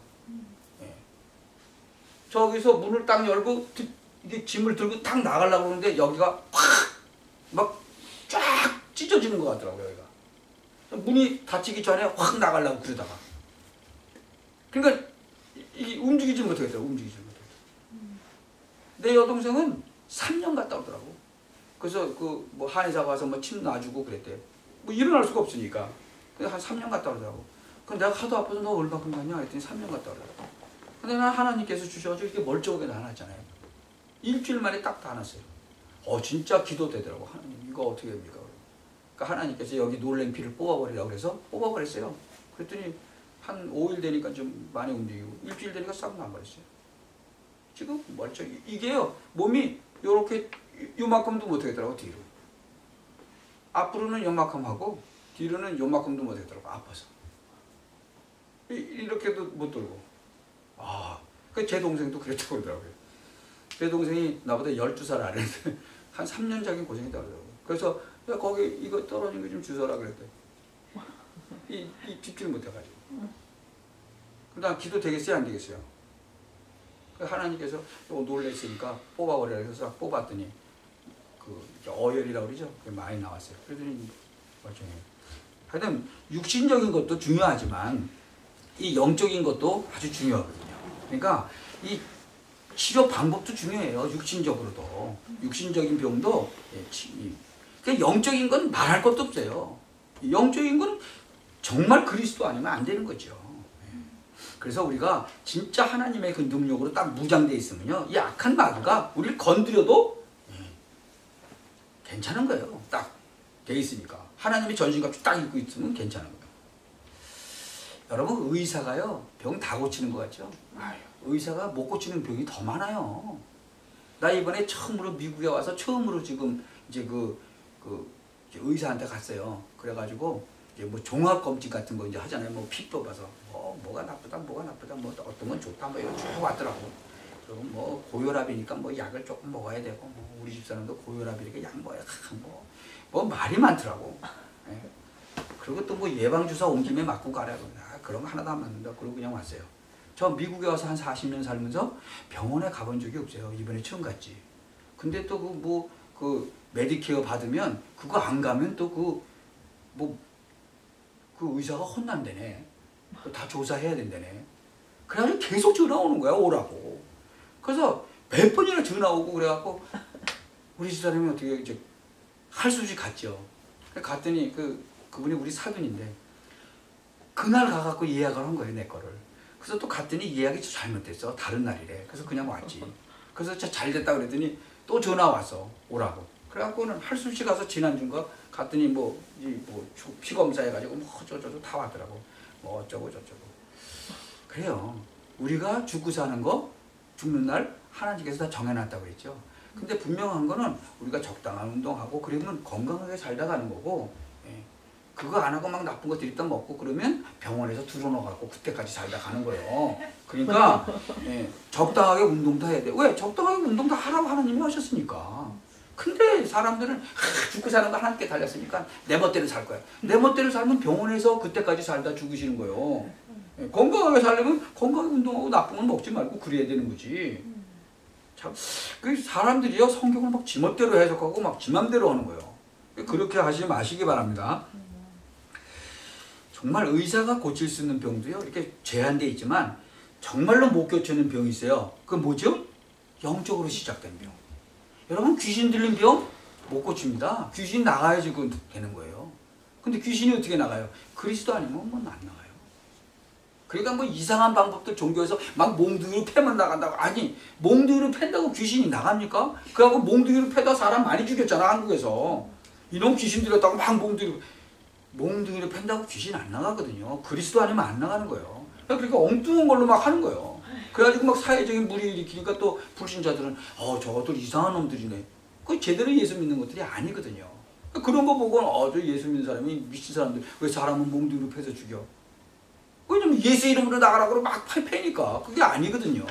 저기서 문을 딱 열고 이게 짐을 들고 딱 나가려고 하는데 여기가 막 쫙 찢어지는 것 같더라고요. 여기가 문이 닫히기 전에 확 나가려고 그러다가 그러니까 이게 움직이지 못하겠더라고. 움직이지 못하겠더라고. 내 여동생은 3년 갔다 오더라고. 그래서 뭐 한의사 가서 뭐 침 놔주고 그랬대. 뭐 일어날 수가 없으니까. 근데 한 3년 갔다 오더라고. 근데 내가 하도 아파서 너 얼마큼 갔냐 했더니 3년 갔다 오더라고. 근데 난 하나님께서 주셔가지고 이렇게 멀쩡하게 나눴잖아요. 일주일 만에 딱 다 났어요. 진짜 기도되더라고. 하나님 이거 어떻게 됩니까? 그러니까 하나님께서 여기 놀랭피를 뽑아버리라고 그래서 뽑아버렸어요. 그랬더니 한 5일 되니까 좀 많이 움직이고 일주일 되니까 싹 나버렸어요. 지금 멀쩡히 이게요 몸이 요렇게 요만큼도 못하겠더라고. 뒤로 앞으로는 요만큼 하고 뒤로는 요만큼도 못하겠더라고. 아파서 이렇게도 못 돌고. 제 동생도 그랬다고 그러더라고요. 제 동생이 나보다 12살 아래인데 한 3년작인 고생했다고 그러더라고요. 그래서 야 거기 이거 떨어진 거 좀 주워라 그랬대. 이 짚지를 못해가지고. 난 기도 되겠어요 안 되겠어요? 하나님께서 놀랬으니까 뽑아버리라 해서 뽑았더니 어혈이라고 그러죠? 그게 많이 나왔어요. 그랬더니 멀쩡해요. 하여튼 육신적인 것도 중요하지만 이 영적인 것도 아주 중요하거든요. 그러니까 이 치료 방법도 중요해요. 육신적으로도. 육신적인 병도 그러니까 영적인 건 말할 것도 없어요. 영적인 건 정말 그리스도 아니면 안 되는 거죠. 그래서 우리가 진짜 하나님의 그 능력으로 딱 무장되어 있으면요 이 악한 마귀가 우리를 건드려도 괜찮은 거예요. 딱 돼 있으니까 하나님의 전신갑주 딱 입고 있으면 괜찮은 거예요. 여러분 의사가요 병 다 고치는 것 같죠? 의사가 못 고치는 병이 더 많아요. 나 이번에 처음으로 미국에 와서 처음으로 지금 이제 의사한테 갔어요. 그래가지고 이제 뭐 종합 검진 같은 거 이제 하잖아요. 뭐 피 뽑아서 뭐가 나쁘다, 뭐 어떤 건 좋다, 뭐 이런 쭉 왔더라고. 그리고 뭐 고혈압이니까 뭐 약을 조금 먹어야 되고, 뭐 우리 집사람도 고혈압이니까 약 먹어야 뭐 말이 많더라고. 예. 그리고 또 뭐 예방 주사 온 김에 맞고 가라고. 그런 거 하나도 안 맞는다. 그러고 그냥 왔어요. 저 미국에 와서 한 40년 살면서 병원에 가본 적이 없어요. 이번에 처음 갔지. 근데 또 그 메디케어 받으면 그거 안 가면 또 그 의사가 혼난다네. 다 조사해야 된다네. 그래가지고 계속 전화 오는 거야, 오라고. 그래서 몇 번이나 전화 오고 그래갖고 우리 집사람이 어떻게 이제 할 수 없이 갔죠. 갔더니 그분이 우리 사돈인데 그날 가갖고 예약을 한 거예요, 내 거를. 그래서 또 갔더니 예약이 잘못됐어. 다른 날이래. 그래서 그냥 왔지. 그래서 잘 됐다 그랬더니 또 전화 와서 오라고. 그래갖고는 할 수 없이 가서 지난주인가 갔더니 피 검사해가지고 뭐 어쩌고저쩌고 다 왔더라고. 뭐 어쩌고 저쩌고. 그래요. 우리가 죽고 사는 거 죽는 날 하나님께서 다 정해놨다고 그랬죠. 근데 분명한 거는 우리가 적당한 운동하고 그러면 건강하게 살다 가는 거고, 예. 그거 안 하고 막 나쁜 거 들이다 먹고 그러면 병원에서 들어넣어갖고 그때까지 살다 가는 거예요. 그러니까 예, 적당하게 운동도 해야 돼. 왜? 적당하게 운동도 하라고 하나님이 하셨으니까. 근데 사람들은 죽고 사는 거 하나님께 달렸으니까 내 멋대로 살 거야. 내 멋대로 살면 병원에서 그때까지 살다 죽으시는 거예요. 예, 건강하게 살려면 건강하게 운동하고 나쁜 건 먹지 말고 그래야 되는 거지. 참, 그 사람들이요 성경을 막 지멋대로 해석하고 막 지맘대로 하는 거예요. 그렇게 하지 마시기 바랍니다. 정말 의사가 고칠 수 있는 병도요 이렇게 제한되어 있지만 정말로 못 고치는 병이 있어요. 그건 뭐죠? 영적으로 시작된 병. 여러분 귀신 들린 병 못 고칩니다. 귀신 나가야지 그건 되는 거예요. 근데 귀신이 어떻게 나가요? 그리스도 아니면 뭐 안 나가요. 그러니까 뭐 이상한 방법들 종교에서 막 몽둥이로 패면 나간다고. 아니 몽둥이로 팬다고 귀신이 나갑니까? 그래갖고 몽둥이로 패다 사람 많이 죽였잖아 한국에서. 이놈 귀신 들였다고 막 몽둥이로 팬다고 귀신 안 나가거든요. 그리스도 아니면 안 나가는 거예요. 그러니까 엉뚱한 걸로 막 하는 거예요. 그래가지고 막 사회적인 무리를 일으키니까 또 불신자들은 저것들 이상한 놈들이네. 그 제대로 예수 믿는 것들이 아니거든요. 그런 거 보고 저 예수 믿는 사람이 미친 사람들 왜 사람은 몽둥이로 패서 죽여? 왜냐면 예수 이름으로 나가라고 막 패니까 그게 아니거든요.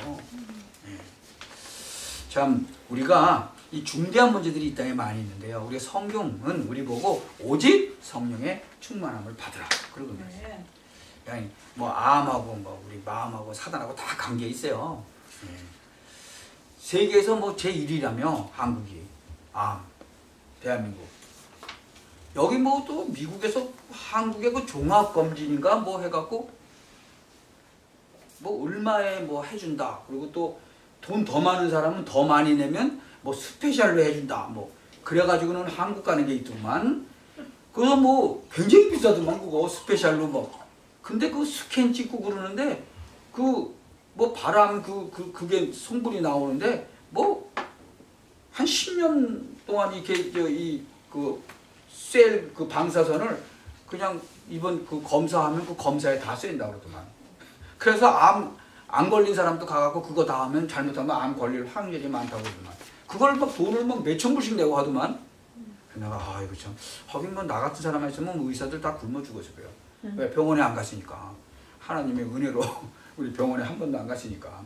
참 우리가 이 중대한 문제들이 이 땅에 많이 있는데요. 우리가 성경은 우리 보고 오직 성령의 충만함을 받으라 그러고 있어요. 그냥 뭐 암하고 뭐 우리 마음하고 사단하고 다 관계 있어요. 세계에서 뭐 제1위라며 한국이 암 대한민국. 여기 뭐 또 미국에서 한국의 그 종합검진인가 뭐 해갖고 뭐 얼마에 뭐 해준다. 그리고 또 돈 더 많은 사람은 더 많이 내면 뭐 스페셜로 해준다. 뭐 그래가지고는 한국 가는 게 있더만. 그래서 뭐 굉장히 비싸더만 그거 스페셜로 뭐. 근데 그 스캔 찍고 그러는데 그 뭐 바람 그게 송불이 나오는데 뭐 한 10년 동안 이렇게 셀 그 방사선을 그냥 이번 그 검사하면 그 검사에 다 쐰다 그러더만. 그래서 안 걸린 사람도 가갖고 그거 다 하면 잘못하면 암 걸릴 확률이 많다고 그러더만. 그걸 막 돈을 막 몇천 불씩 내고 하더만. 내가 이거 참 하긴 뭐 나 같은 사람 있으면 의사들 다 굶어 죽었을 거예요. 왜? 병원에 안 갔으니까. 하나님의 은혜로 우리 병원에 한 번도 안 갔으니까.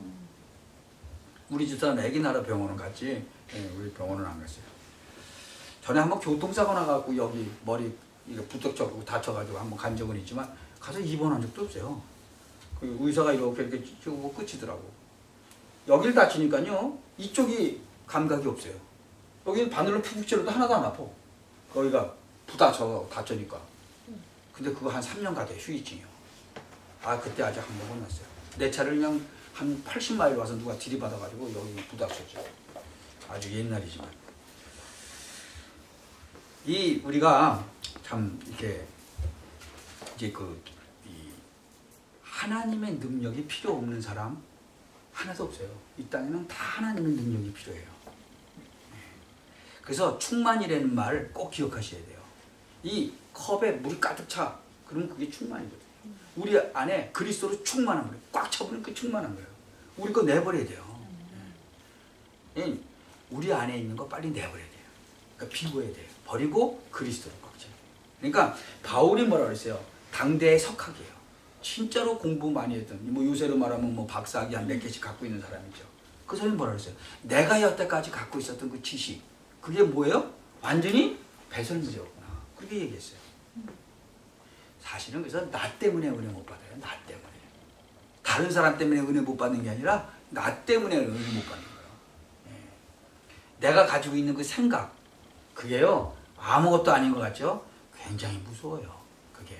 우리 집사람 애기 낳으러 병원은 갔지. 우리 병원은 안 갔어요. 전에 한번 교통사고 나갖고 여기 머리 이거 부쩍쩍 다쳐가지고 한번 간 적은 있지만 가서 입원한 적도 없어요. 그 의사가 이렇게 쭉 끝이더라고. 여기를 다치니까요 이쪽이 감각이 없어요. 여기는 바늘로 푹푹 찔러도 하나도 안 아파. 거기가 부다쳐 다쳐니까. 근데 그거 한 3년 가대 휴이증이요. 그때 아직 한 번 혼났어요. 내 차를 그냥 한 80마일 와서 누가 들이받아가지고 여기 부닥쳤죠. 아주 옛날이지만. 우리가 참 이렇게 이제 이 하나님의 능력이 필요 없는 사람 하나도 없어요. 이 땅에는 다 하나님의 능력이 필요해요. 그래서 충만이라는 말 꼭 기억하셔야 돼요. 이 컵에 물이 가득 차. 그러면 그게 충만이거든요. 우리 안에 그리스도로 충만한 거예요. 꽉 차버리면 그 충만한 거예요. 우리 거 내버려야 돼요. 우리 안에 있는 거 빨리 내버려야 돼요. 그러니까 비워야 돼요. 버리고 그리스도로 꽉 차요. 그러니까 바울이 뭐라 그랬어요? 당대의 석학이에요. 진짜로 공부 많이 했던, 뭐 요새로 말하면 뭐 박사학위 한 몇 개씩 갖고 있는 사람이죠. 그 사람이 뭐라 그랬어요? 내가 여태까지 갖고 있었던 그 지식, 그게 뭐예요? 완전히 배설물이었구나. 그렇게 얘기했어요. 사실은 그래서 나 때문에 은혜 못 받아요. 나 때문에. 다른 사람 때문에 은혜 못 받는 게 아니라 나 때문에 은혜 못 받는 거예요. 내가 가지고 있는 그 생각, 그게요 아무것도 아닌 것 같죠? 굉장히 무서워요. 그게.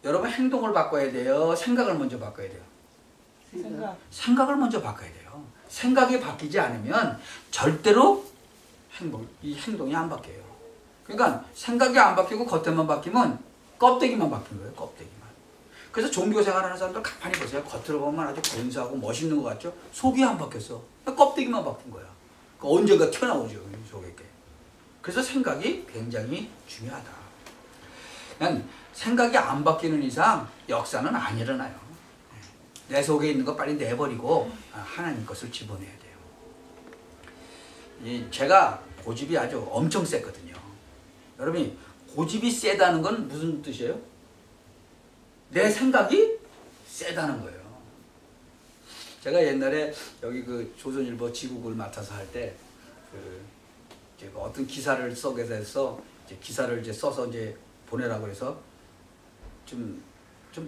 여러분 행동을 바꿔야 돼요? 생각을 먼저 바꿔야 돼요? 생각을 먼저 바꿔야 돼요. 생각이 바뀌지 않으면 절대로 이 행동이 안 바뀌어요. 그러니까 생각이 안 바뀌고 겉에만 바뀌면 껍데기만 바뀐 거예요. 껍데기만. 그래서 종교 생활하는 사람들 가만히 보세요. 겉으로 보면 아주 근사하고 멋있는 것 같죠? 속이 안 바뀌었어. 껍데기만 바뀐 거야. 언젠가 튀어나오죠. 속에 게. 그래서 생각이 굉장히 중요하다. 그냥 생각이 안 바뀌는 이상 역사는 안 일어나요. 내 속에 있는 거 빨리 내버리고 하나님 것을 집어내야 돼요. 제가 고집이 아주 엄청 셌거든요. 여러분이 고집이 세다는 건 무슨 뜻이에요? 내 생각이 세다는 거예요. 제가 옛날에 여기 그 조선일보 지국을 맡아서 할 때 어떤 기사를 쓰게 돼서 이제 기사를 이제 써서 이제 보내라고 해서 좀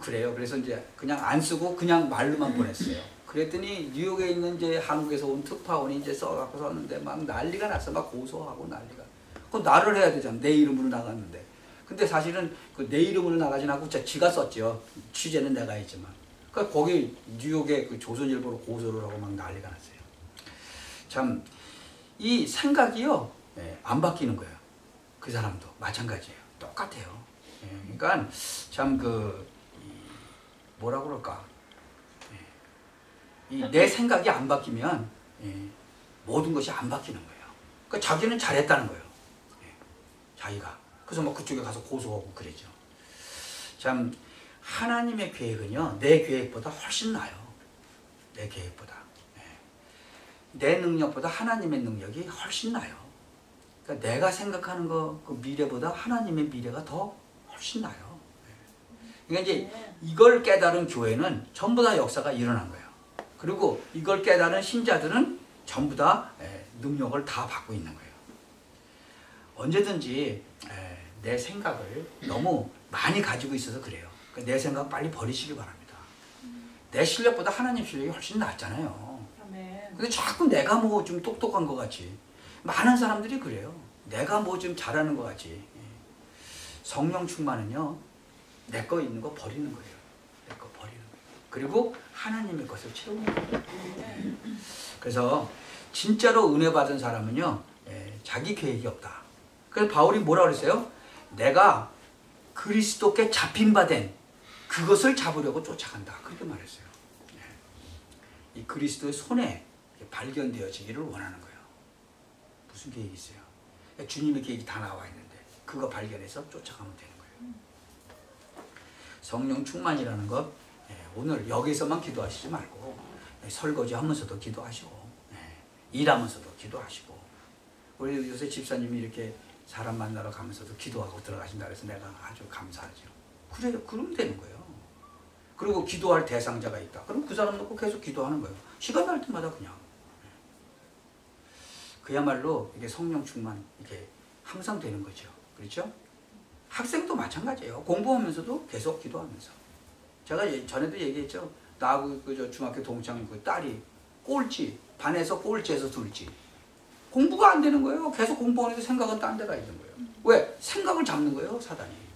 그래요. 그래서 이제 그냥 안 쓰고 그냥 말로만 보냈어요. 그랬더니 뉴욕에 있는 이제 한국에서 온 특파원이 이제 써갖고 썼는데 막 난리가 났어. 막 고소하고 난리가. 그럼 나를 해야 되잖아. 내 이름으로 나갔는데. 근데 사실은 그 내 이름으로 나가진 않고 지가 썼죠. 취재는 내가 했지만. 그러니까 거기 뉴욕에 그 조선일보로 고소를 하고 막 난리가 났어요. 참 이 생각이요, 안 바뀌는 거예요. 그 사람도 마찬가지예요. 똑같아요. 그러니까 참 뭐라 그럴까? 내 생각이 안 바뀌면 모든 것이 안 바뀌는 거예요. 그러니까 자기는 잘했다는 거예요. 자기가. 그래서 뭐 그쪽에 가서 고소하고 그러죠. 참 하나님의 계획은요, 내 계획보다 훨씬 나아요. 내 계획보다. 내 능력보다 하나님의 능력이 훨씬 나아요. 그러니까 내가 생각하는 그 미래보다 하나님의 미래가 더 훨씬 나아요. 그러니까 이제 이걸 깨달은 교회는 전부 다 역사가 일어난 거예요. 그리고 이걸 깨달은 신자들은 전부 다 능력을 다 받고 있는 거예요. 언제든지 내 생각을 너무 많이 가지고 있어서 그래요. 그러니까 내 생각 빨리 버리시기 바랍니다. 내 실력보다 하나님 실력이 훨씬 낫잖아요. 근데 자꾸 내가 뭐 좀 똑똑한 것 같이. 많은 사람들이 그래요. 내가 뭐 좀 잘하는 것 같이. 성령 충만은요, 내 거 있는 거 버리는 거예요. 내 거 버리는 거예요. 그리고 하나님의 것을 채우는 거예요. 그래서 진짜로 은혜 받은 사람은요, 자기 계획이 없다. 그래서 바울이 뭐라 그랬어요? 내가 그리스도께 잡힌 바 된 그것을 잡으려고 쫓아간다. 그렇게 말했어요. 이 그리스도의 손에 발견되어지기를 원하는 거예요. 무슨 계획이 있어요? 주님의 계획이 다 나와 있는데 그거 발견해서 쫓아가면 되는 거예요. 성령 충만이라는 것, 오늘 여기서만 기도하시지 말고 설거지 하면서도 기도하시고 일하면서도 기도하시고, 우리 요새 집사님이 이렇게 사람 만나러 가면서도 기도하고 들어가신다 그래서 내가 아주 감사하죠. 그래요. 그러면 되는 거예요. 그리고 기도할 대상자가 있다. 그럼 그 사람 놓고 계속 기도하는 거예요. 시간 날 때마다 그냥. 그야말로 이게 성령 충만, 이게 항상 되는 거죠. 그렇죠? 학생도 마찬가지예요. 공부하면서도 계속 기도하면서. 제가 전에도 얘기했죠. 나하고 그 중학교 동창 그 딸이 꼴찌, 반에서 꼴찌에서 둘찌. 공부가 안 되는 거예요. 계속 공부하는데 생각은 딴 데가 있는 거예요. 왜? 생각을 잡는 거예요, 사단이.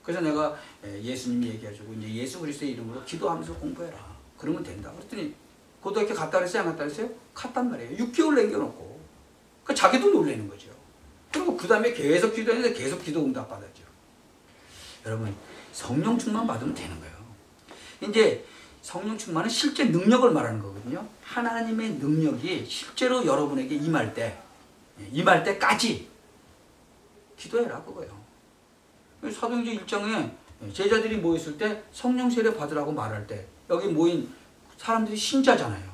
그래서 내가 예수님이 얘기해주고 이제 예수 그리스도의 이름으로 기도하면서 공부해라. 그러면 된다. 그랬더니 고등학교 갔다 그랬어요? 안 갔다 그랬어요? 갔단 말이에요. 6개월 남겨놓고. 그 자기도 놀라는 거죠. 그리고 그 다음에 계속 기도했는데 계속 기도 응답 받았죠. 여러분, 성령 충만 받으면 되는 거예요. 이제 성령 충만은 실제 능력을 말하는 거거든요. 하나님의 능력이 실제로 여러분에게 임할 때까지 기도해라, 그거예요. 사도행전 1장에 제자들이 모였을 때 성령 세례 받으라고 말할 때 여기 모인 사람들이 신자잖아요.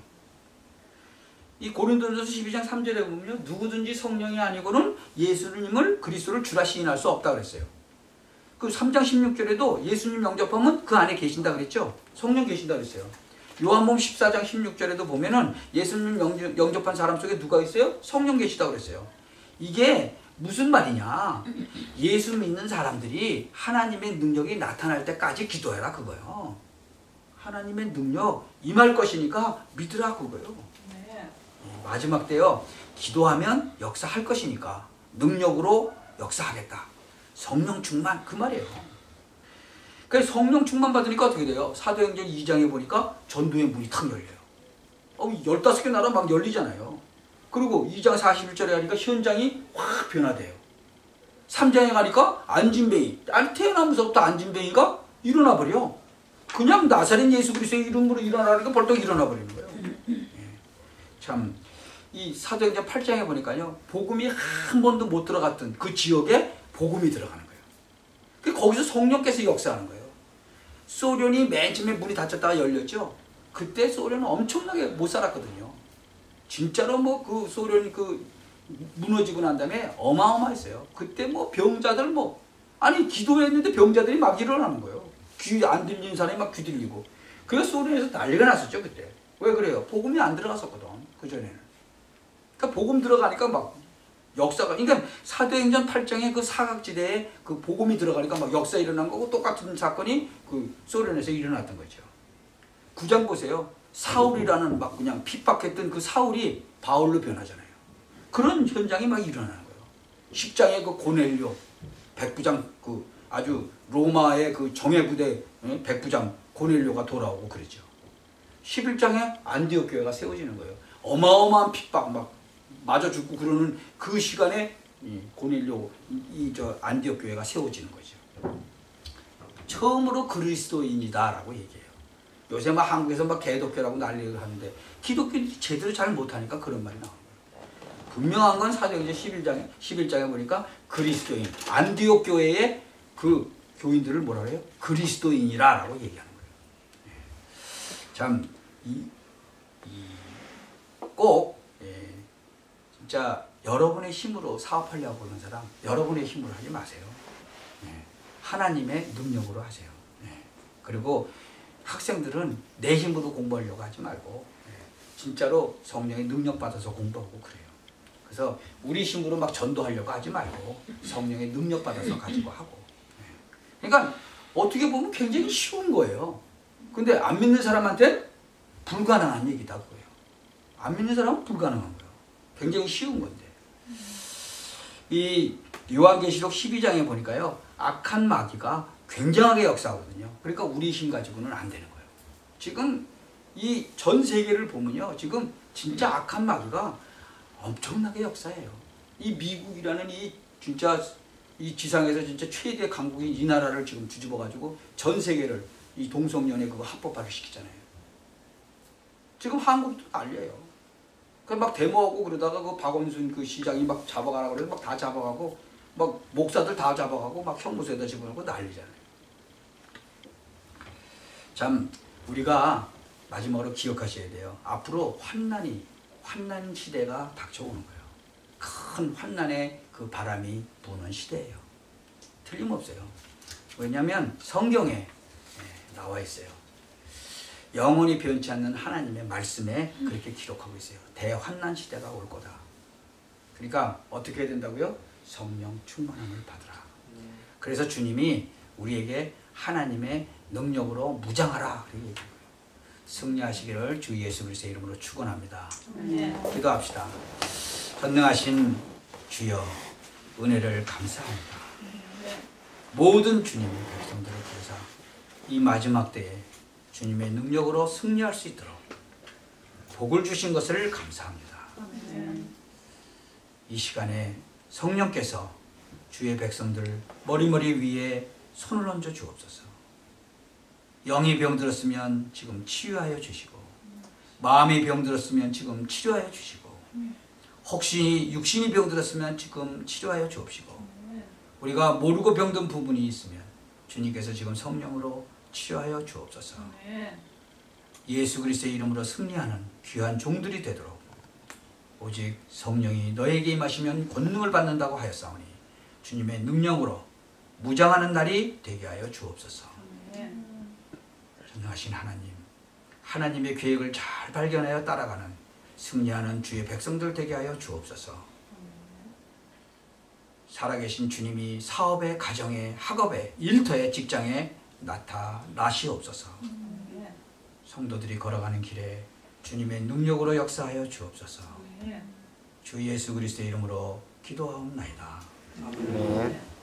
이 고린도전서 12장 3절에 보면 누구든지 성령이 아니고는 예수님을 그리스도를 주라 시인할 수 없다 그랬어요. 그 3장 16절에도 예수님 영접하면 그 안에 계신다 그랬죠. 성령 계신다 그랬어요. 요한복음 14장 16절에도 보면은 예수님 영접한 사람 속에 누가 있어요? 성령 계시다 그랬어요. 이게 무슨 말이냐? 예수 믿는 사람들이 하나님의 능력이 나타날 때까지 기도해라, 그거요. 하나님의 능력 임할 것이니까 믿으라, 그거요. 마지막 때요, 기도하면 역사할 것이니까 능력으로 역사하겠다. 성령 충만, 그 말이에요. 그래서 성령 충만 받으니까 어떻게 돼요? 사도행전 2장에 보니까 전도의 문이 탁 열려요. 15개 나라 막 열리잖아요. 그리고 2장 41절에 가니까 현장이 확 변화돼요. 3장에 가니까 안진뱅이, 태어나면서부터 안진뱅이가 일어나버려. 그냥 나사렛 예수 그리스도의 이름으로 일어나니까 벌떡 일어나버리는 거예요. 참, 이 사도행전 8장에 보니까요, 복음이 한 번도 못 들어갔던 그 지역에 복음이 들어가는 거예요. 거기서 성령께서 역사하는 거예요. 소련이 맨 처음에 문이 닫혔다가 열렸죠. 그때 소련은 엄청나게 못 살았거든요. 진짜로 뭐 그 소련이 그 무너지고 난 다음에 어마어마했어요. 그때 뭐 병자들 뭐 아니 기도했는데 병자들이 막 일어나는 거예요. 귀 안 들리는 사람이 막 귀 들리고. 그래서 소련에서 난리가 났었죠 그때. 왜 그래요? 복음이 안 들어갔었거든 그 전에는. 그러니까 복음 들어가니까 막 역사가, 그러니까 사도행전 8장의 그 사각지대에 그 복음이 들어가니까 막 역사 일어난 거고 똑같은 사건이 그 소련에서 일어났던 거죠. 9장 보세요. 사울이라는 막 그냥 핍박했던 그 사울이 바울로 변하잖아요. 그런 현장이 막 일어나는 거예요. 10장의 그 고넬료 백부장, 그 아주 로마의 그 정예부대 백부장 고넬료가 돌아오고 그러죠. 11장에 안디옥 교회가 세워지는 거예요. 어마어마한 핍박 막 맞아 죽고 그러는 그 시간에 고넬료 저 안디옥 교회가 세워지는 거죠. 처음으로 그리스도인이다라고 얘기해요. 요새 막 한국에서 막 개독교라고 난리를 하는데 기독교는 제대로 잘 못하니까 그런 말이 나오는 거예요. 분명한 건 사도행전 11장에 보니까 그리스도인, 안디옥 교회의 그 교인들을 뭐라 그래요? 그리스도인이라고 얘기하는 거예요. 참 꼭 진짜 여러분의 힘으로 사업하려고 하는 사람, 여러분의 힘으로 하지 마세요. 하나님의 능력으로 하세요. 그리고 학생들은 내 힘으로 공부하려고 하지 말고 진짜로 성령의 능력 받아서 공부하고 그래요. 그래서 우리 힘으로 막 전도하려고 하지 말고 성령의 능력 받아서 가지고 하고. 그러니까 어떻게 보면 굉장히 쉬운 거예요. 근데 안 믿는 사람한테 불가능한 얘기다 그거예요. 안 믿는 사람은 불가능한 거예요. 굉장히 쉬운 건데. 이 요한계시록 12장에 보니까요. 악한 마귀가 굉장하게 역사하거든요. 그러니까 우리 힘 가지고는 안 되는 거예요. 지금 이 전 세계를 보면요. 지금 진짜 악한 마귀가 엄청나게 역사해요. 이 미국이라는 이 진짜 이 지상에서 진짜 최대 강국인 이 나라를 지금 뒤집어 가지고 전 세계를 이 동성연애 그거 합법화를 시키잖아요. 지금 한국도 난리예요. 그 막 데모하고 그러다가 그 박원순 그 시장이 막 잡아가라 그래서 막 다 잡아가고 막 목사들 다 잡아가고 막 형무소에다 집어넣고 난리잖아요. 참 우리가 마지막으로 기억하셔야 돼요. 앞으로 환난 시대가 닥쳐오는 거예요. 큰 환난의 그 바람이 부는 시대예요. 틀림없어요. 왜냐하면 성경에 나와 있어요. 영원히 변치 않는 하나님의 말씀에 그렇게 기록하고 있어요. 대환난 시대가 올 거다. 그러니까 어떻게 해야 된다고요? 성령 충만함을 받으라. 그래서 주님이 우리에게 하나님의 능력으로 무장하라. 그렇게 얘기해요. 승리하시기를 주 예수 그리스도의 이름으로 축원합니다. 기도합시다. 전능하신 주여 은혜를 감사합니다. 모든 주님의 백성들을 부르사 이 마지막 때에 주님의 능력으로 승리할 수 있도록 복을 주신 것을 감사합니다. 이 시간에 성령께서 주의 백성들 머리머리 위에 손을 얹어 주옵소서. 영이 병들었으면 지금 치유하여 주시고 마음이 병들었으면 지금 치료하여 주시고 혹시 육신이 병들었으면 지금 치료하여 주옵시고 우리가 모르고 병든 부분이 있으면 주님께서 지금 성령으로 치료하여 주옵소서. 예수 그리스도의 이름으로 승리하는 귀한 종들이 되도록 오직 성령이 너에게 임하시면 권능을 받는다고 하였사오니 주님의 능력으로 무장하는 날이 되게 하여 주옵소서. 전능하신 하나님, 하나님의 계획을 잘 발견하여 따라가는 승리하는 주의 백성들 되게 하여 주옵소서. 살아계신 주님이 사업에, 가정에, 학업에, 일터에, 직장에 나타나시옵소서. 성도들이 걸어가는 길에 주님의 능력으로 역사하여 주옵소서. 주 예수 그리스도의 이름으로 기도하옵나이다. 아멘.